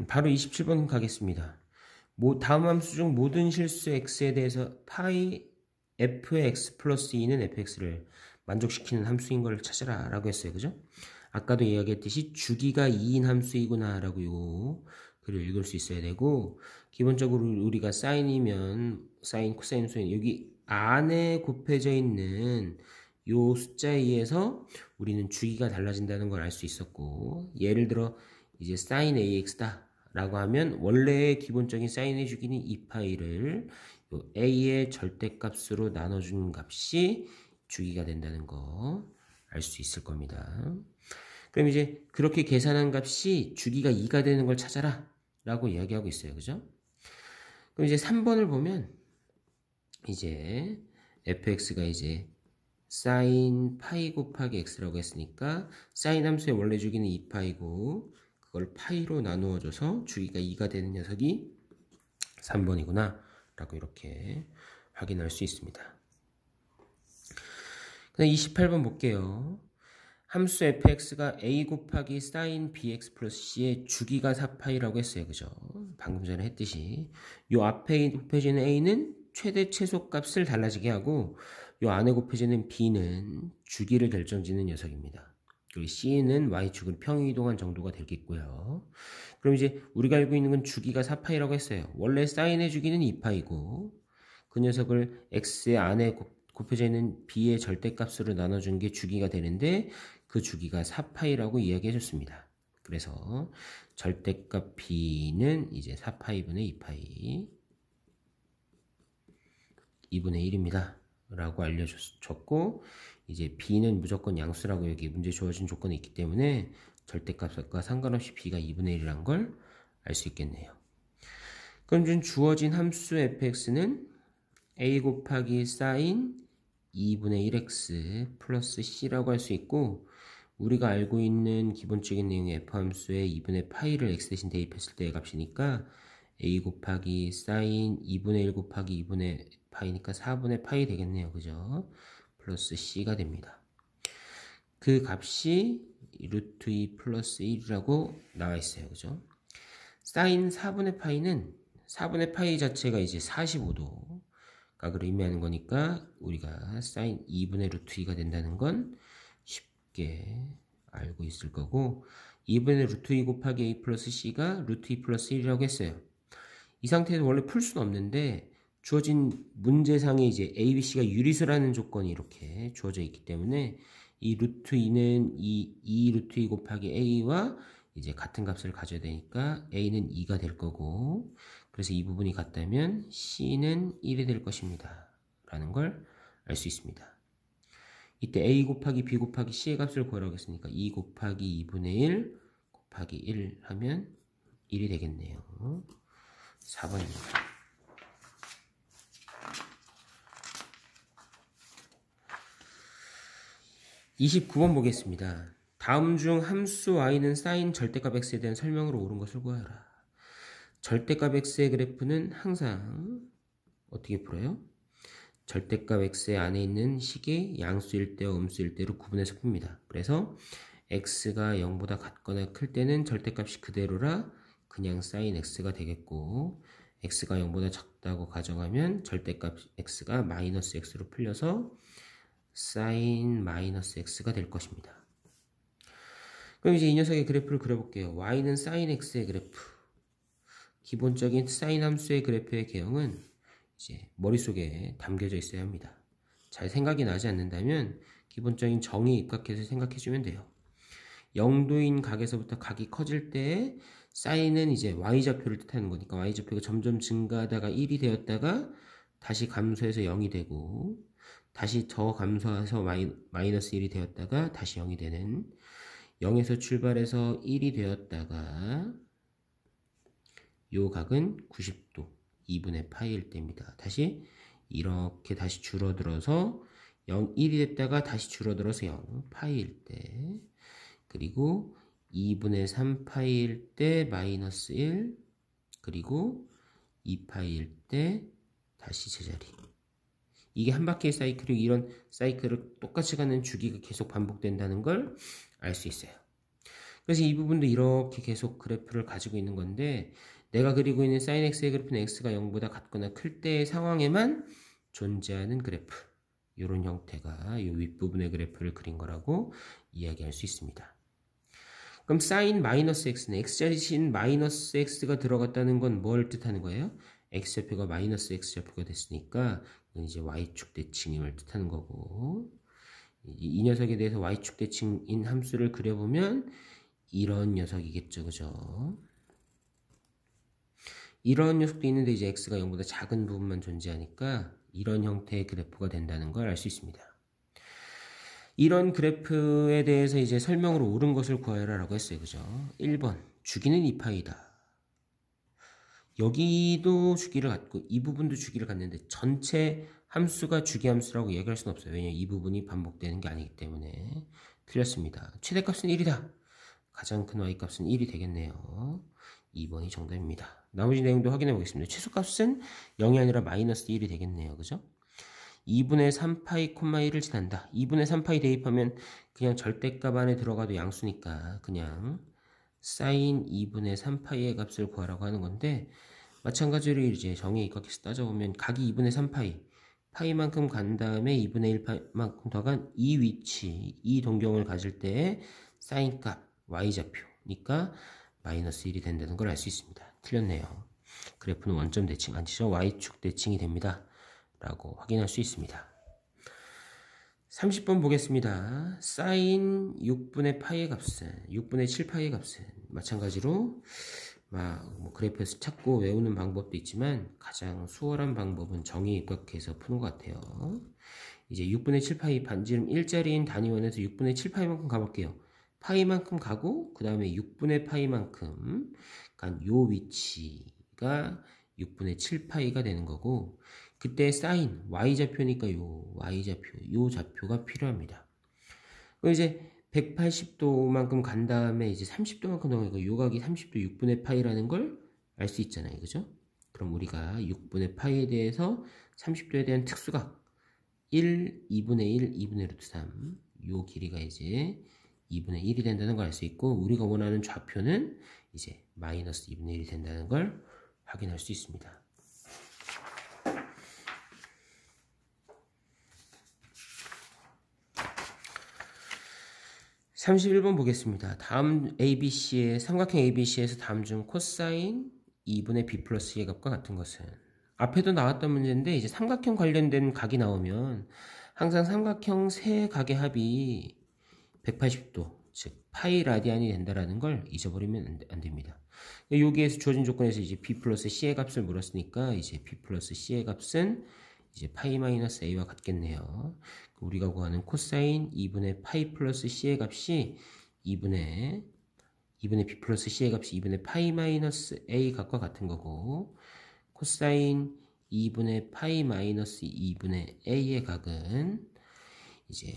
바로 27번 가겠습니다. 다음 함수 중 모든 실수 x에 대해서 파이 f의 x 플러스 2는 fx를 만족시키는 함수인 걸 찾아라 라고 했어요. 그죠? 아까도 이야기했듯이 주기가 2인 함수이구나 라고 요 글을 읽을 수 있어야 되고, 기본적으로 우리가 사인이면 사인, 코사인, 소인, 여기 안에 곱해져 있는 요 숫자에 의해서 우리는 주기가 달라진다는 걸 알 수 있었고, 예를 들어 이제 사인 AX다 라고 하면 원래의 기본적인 사인의 주기는 2파이를 a의 절대값으로 나눠준 값이 주기가 된다는 거 알 수 있을 겁니다. 그럼 이제 그렇게 계산한 값이 주기가 2가 되는 걸 찾아라 라고 이야기하고 있어요. 그죠? 그럼 이제 3번을 보면 이제 fx가 이제 사인 파이 곱하기 x라고 했으니까 사인 함수의 원래 주기는 2파이고 그걸 파이로 나누어줘서 주기가 2가 되는 녀석이 3번이구나 라고 이렇게 확인할 수 있습니다. 그다음 28번 볼게요. 함수 fx가 a 곱하기 사인 bx 플러스 c의 주기가 4파이라고 했어요. 그죠? 방금 전에 했듯이 요 앞에 곱해지는 a는 최대 최소값을 달라지게 하고 요 안에 곱해지는 b는 주기를 결정짓는 녀석입니다. 그리고 c는 y축으로 평이동한 정도가 되겠고요. 그럼 이제 우리가 알고 있는 건 주기가 4파이라고 했어요. 원래 사인의 주기는 2파이고 그 녀석을 x의 안에 곱해져 있는 b의 절대값으로 나눠준 게 주기가 되는데 그 주기가 4파이라고 이야기해 줬습니다. 그래서 절대값 b는 이제 4파이분의 2파이 2분의 1입니다. 라고 알려줬고, 이제 b는 무조건 양수라고 여기 문제 주어진 조건이 있기 때문에 절대값과 상관없이 b가 2분의 1이란 걸 알 수 있겠네요. 그럼 좀 주어진 함수 fx는 a 곱하기 사인 2분의 1x 플러스 c라고 할 수 있고, 우리가 알고 있는 기본적인 내용의 f함수에 2분의 파이를 x 대신 대입했을 때의 값이니까 a 곱하기 사인 2분의 1 곱하기 2분의 파이니까 4분의 파이 되겠네요. 그죠? 플러스 c가 됩니다. 그 값이 루트 2 플러스 1이라고 나와 있어요. 그죠? 사인 4분의 파이는 4분의 파이 자체가 이제 45도 각을 의미하는 거니까 우리가 사인 2분의 루트 2가 된다는 건 쉽게 알고 있을 거고, 2분의 루트 2 곱하기 a 플러스 c가 루트 2 플러스 1이라고 했어요. 이 상태에서 원래 풀 수는 없는데 주어진 문제상에 이제 a, b, c가 유리수라는 조건이 이렇게 주어져 있기 때문에 이 루트 2는 2 루트 2 곱하기 a와 이제 같은 값을 가져야 되니까 a는 2가 될 거고, 그래서 이 부분이 같다면 c는 1이 될 것입니다 라는 걸 알 수 있습니다. 이때 a 곱하기 b 곱하기 c의 값을 구하라고 했으니까 2 곱하기 2분의 1 곱하기 1 하면 1이 되겠네요. 4번입니다. (29번) 보겠습니다. 다음 중 함수 y는 사인 절대값 x에 대한 설명으로 옳은 것을 구하라. 절대값 x의 그래프는 항상 어떻게 풀어요? 절대값 x 안에 있는 식이 양수일 때와 음수일 때로 구분해서 풉니다. 그래서 x가 0보다 같거나 클 때는 절대값이 그대로라 그냥 사인 x가 되겠고, x가 0보다 작다고 가정하면 절대값 x가 마이너스 x로 풀려서 사인 마이너스 x가 될 것입니다. 그럼 이제 이 녀석의 그래프를 그려볼게요. y는 사인 x의 그래프. 기본적인 사인 함수의 그래프의 개형은 이제 머릿속에 담겨져 있어야 합니다. 잘 생각이 나지 않는다면 기본적인 정의에 입각해서 생각해주면 돼요. 0도인 각에서부터 각이 커질 때 사인은 이제 y좌표를 뜻하는 거니까 y좌표가 점점 증가하다가 1이 되었다가 다시 감소해서 0이 되고, 다시 더 감소해서 마이너스 1이 되었다가 다시 0이 되는, 0에서 출발해서 1이 되었다가 요 각은 90도 2분의 파이일 때입니다. 다시 이렇게 다시 줄어들어서 1이 됐다가 다시 줄어들어서 0 파이일 때, 그리고 2분의 3파이일 때 마이너스 1, 그리고 2파이일 때 다시 제자리. 이게 한 바퀴의 사이클이고 이런 사이클을 똑같이 가는 주기가 계속 반복된다는 걸 알 수 있어요. 그래서 이 부분도 이렇게 계속 그래프를 가지고 있는 건데 내가 그리고 있는 sin x의 그래프는 x가 0보다 같거나 클 때의 상황에만 존재하는 그래프, 이런 형태가 이 윗부분의 그래프를 그린 거라고 이야기할 수 있습니다. 그럼 sin 마이너스 x는 x자리 신 마이너스 x가 들어갔다는 건 뭘 뜻하는 거예요? x좌표가 마이너스 x좌표가 됐으니까 이건 이제 y축 대칭임을 뜻하는 거고, 이 녀석에 대해서 y축 대칭인 함수를 그려보면 이런 녀석이겠죠, 그죠? 이런 녀석도 있는데 이제 x가 0보다 작은 부분만 존재하니까 이런 형태의 그래프가 된다는 걸 알 수 있습니다. 이런 그래프에 대해서 이제 설명으로 옳은 것을 구하여라 라고 했어요, 그죠? 1번 주기는 2파이다. 여기도 주기를 갖고 이 부분도 주기를 갖는데 전체 함수가 주기함수라고 얘기할 수는 없어요. 왜냐하면 이 부분이 반복되는 게 아니기 때문에. 틀렸습니다. 최대값은 1이다. 가장 큰 y값은 1이 되겠네요. 2번이 정답입니다. 나머지 내용도 확인해 보겠습니다. 최소값은 0이 아니라 마이너스 1이 되겠네요. 그죠? 2분의 3파이 콤마 1을 지난다. 2분의 3파이 대입하면 그냥 절대값 안에 들어가도 양수니까 그냥 사인 2분의 3파이의 값을 구하라고 하는 건데, 마찬가지로 이제 정의에 입각해서 따져보면 각이 2분의 3파이, 파이만큼 간 다음에 2분의 1파이만큼 더 간 이 위치, 이 동경을 가질 때의 사인 값, y좌표니까 마이너스 1이 된다는 걸 알 수 있습니다. 틀렸네요. 그래프는 원점 대칭 아니죠. y축 대칭이 됩니다. 라고 확인할 수 있습니다. 30번 보겠습니다. 사인 6분의 파이의 값은 6분의 7파이의 값은 마찬가지로 뭐 그래프에서 찾고 외우는 방법도 있지만 가장 수월한 방법은 정의에 입각해서 푸는 것 같아요. 이제 6분의 7파이 반지름 일자리인 단위원에서 6분의 7파이만큼 가볼게요. 파이만큼 가고 그 다음에 6분의 파이만큼 간 요 위치가 6분의 7파이가 되는 거고, 그때 사인 y좌표니까 요 y좌표, 요 좌표가 필요합니다. 그럼 이제 180도만큼 간 다음에 이제 30도만큼 넘어가니까 요 각이 30도 6분의 파이라는 걸 알 수 있잖아요. 그죠? 그럼 우리가 6분의 파이에 대해서 30도에 대한 특수각 1, 2분의 1, 2분의 루트 3, 요 길이가 이제 2분의 1이 된다는 걸 알 수 있고, 우리가 원하는 좌표는 이제 마이너스 2분의 1이 된다는 걸 확인할 수 있습니다. (31번) 보겠습니다. 다음 ABC의 삼각형 ABC에서 다음 중 코사인 2분의 B 플러스 의 값과 같은 것은, 앞에도 나왔던 문제인데 이제 삼각형 관련된 각이 나오면 항상 삼각형 세 각의 합이 180도, 즉 파이 라디안이 된다라는 걸 잊어버리면 안 됩니다. 여기에서 주어진 조건에서 이제 B 플러스 C의 값을 물었으니까 이제 B 플러스 C의 값은 이제 파이 마이너스 A와 같겠네요. 우리가 구하는 코사인 2분의 파이 플러스 C의 값이 2분의 B 플러스 C의 값이 2분의 파이 마이너스 A 값과 같은 거고, 코사인 2분의 파이 마이너스 2분의 A의 각은 이제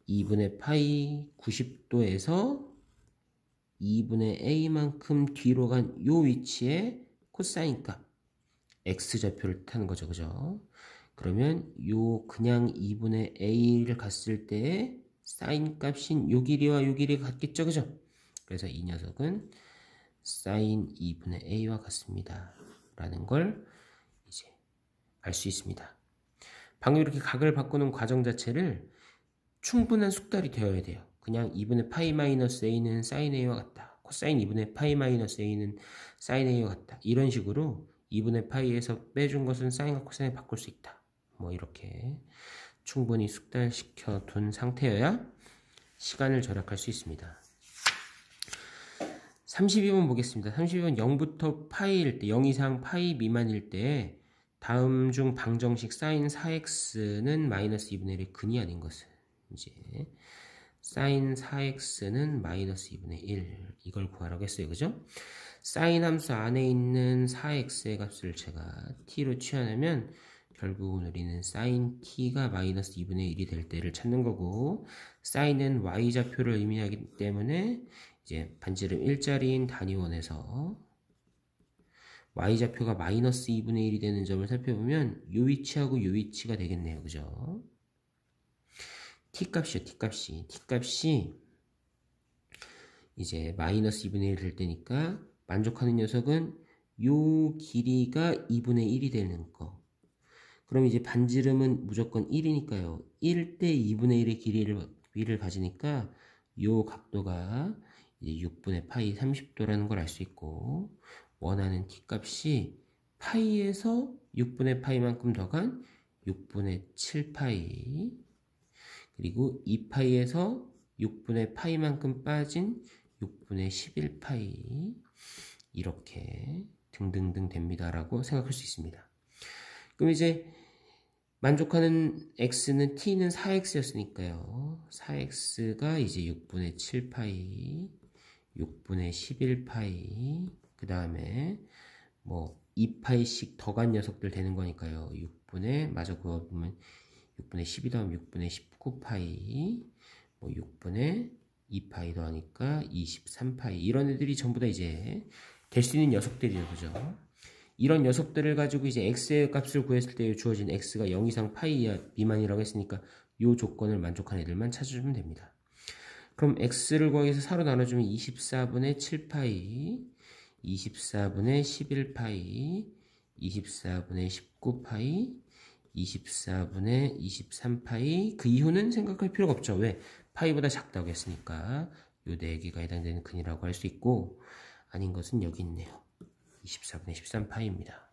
2분의 파이 90도에서 2분의 A만큼 뒤로 간 요 위치에 코사인 값 X좌표를 뜻하는 거죠. 그죠? 그러면 요 그냥 2분의 A를 갔을 때 사인 값인 요 길이와 요 길이가 같겠죠. 그죠? 그래서 이 녀석은 사인 2분의 A와 같습니다. 라는 걸 이제 알 수 있습니다. 방금 이렇게 각을 바꾸는 과정 자체를 충분한 숙달이 되어야 돼요. 그냥 2분의 파이 마이너스 A는 사인 A와 같다. 코사인 2분의 파이 마이너스 A는 사인 A와 같다. 이런 식으로 2분의 파이에서 빼준 것은 사인과 코사인에 바꿀 수 있다. 뭐 이렇게 충분히 숙달시켜 둔 상태여야 시간을 절약할 수 있습니다. 32번 보겠습니다. 32번 0부터 파이일 때, 0 이상 파이 미만일 때 다음 중 방정식 사인 4x는 마이너스 2분의 1의 근이 아닌 것은, 이제 사인 4x는 마이너스 2분의 1, 이걸 구하라고 했어요. 그죠? 사인 함수 안에 있는 4x의 값을 제가 t로 취하면 결국은 우리는 사인 t가 마이너스 2분의 1이 될 때를 찾는 거고, 사인은 y좌표를 의미하기 때문에 이제 반지름 일자리인 단위원에서 y좌표가 마이너스 2분의 1이 되는 점을 살펴보면 요 위치하고 요 위치가 되겠네요. 그죠? t값이요. t값이 이제 마이너스 2분의 1 될 때니까 만족하는 녀석은 요 길이가 2분의 1이 되는 거. 그럼 이제 반지름은 무조건 1이니까요. 1 대 2분의 1의 길이를 가지니까 요 각도가 이제 6분의 파이 30도라는 걸 알 수 있고, 원하는 t 값이 파이에서 6분의 파이만큼 더간 6분의 7파이, 그리고 2파이에서 6분의 파이만큼 빠진 6분의 11파이, 이렇게 등등등 됩니다라고 생각할 수 있습니다. 그럼 이제 만족하는 x는 t는 4x였으니까요. 4x가 이제 6분의 7파이, 6분의 11파이, 그 다음에 뭐 2파이씩 더간 녀석들 되는 거니까요. 6분의, 마저 그거 보면 6분의 12 더하면 6분의 19파이, 뭐 6분의 2파이 더하니까 23파이, 이런 애들이 전부 다 이제 될 수 있는 녀석들이죠. 그죠? 이런 녀석들을 가지고 이제 x의 값을 구했을 때 주어진 x가 0 이상 파이 이하 미만이라고 했으니까 이 조건을 만족한 애들만 찾아주면 됩니다. 그럼 x를 구하기 위해서 4로 나눠주면 24분의 7파이, 24분의 11파이, 24분의 19파이, 24분의 23파이, 그 이후는 생각할 필요가 없죠. 왜? 파이보다 작다고 했으니까 요 4개가 해당되는 근이라고 할 수 있고, 아닌 것은 여기 있네요. 24분의 13파이입니다.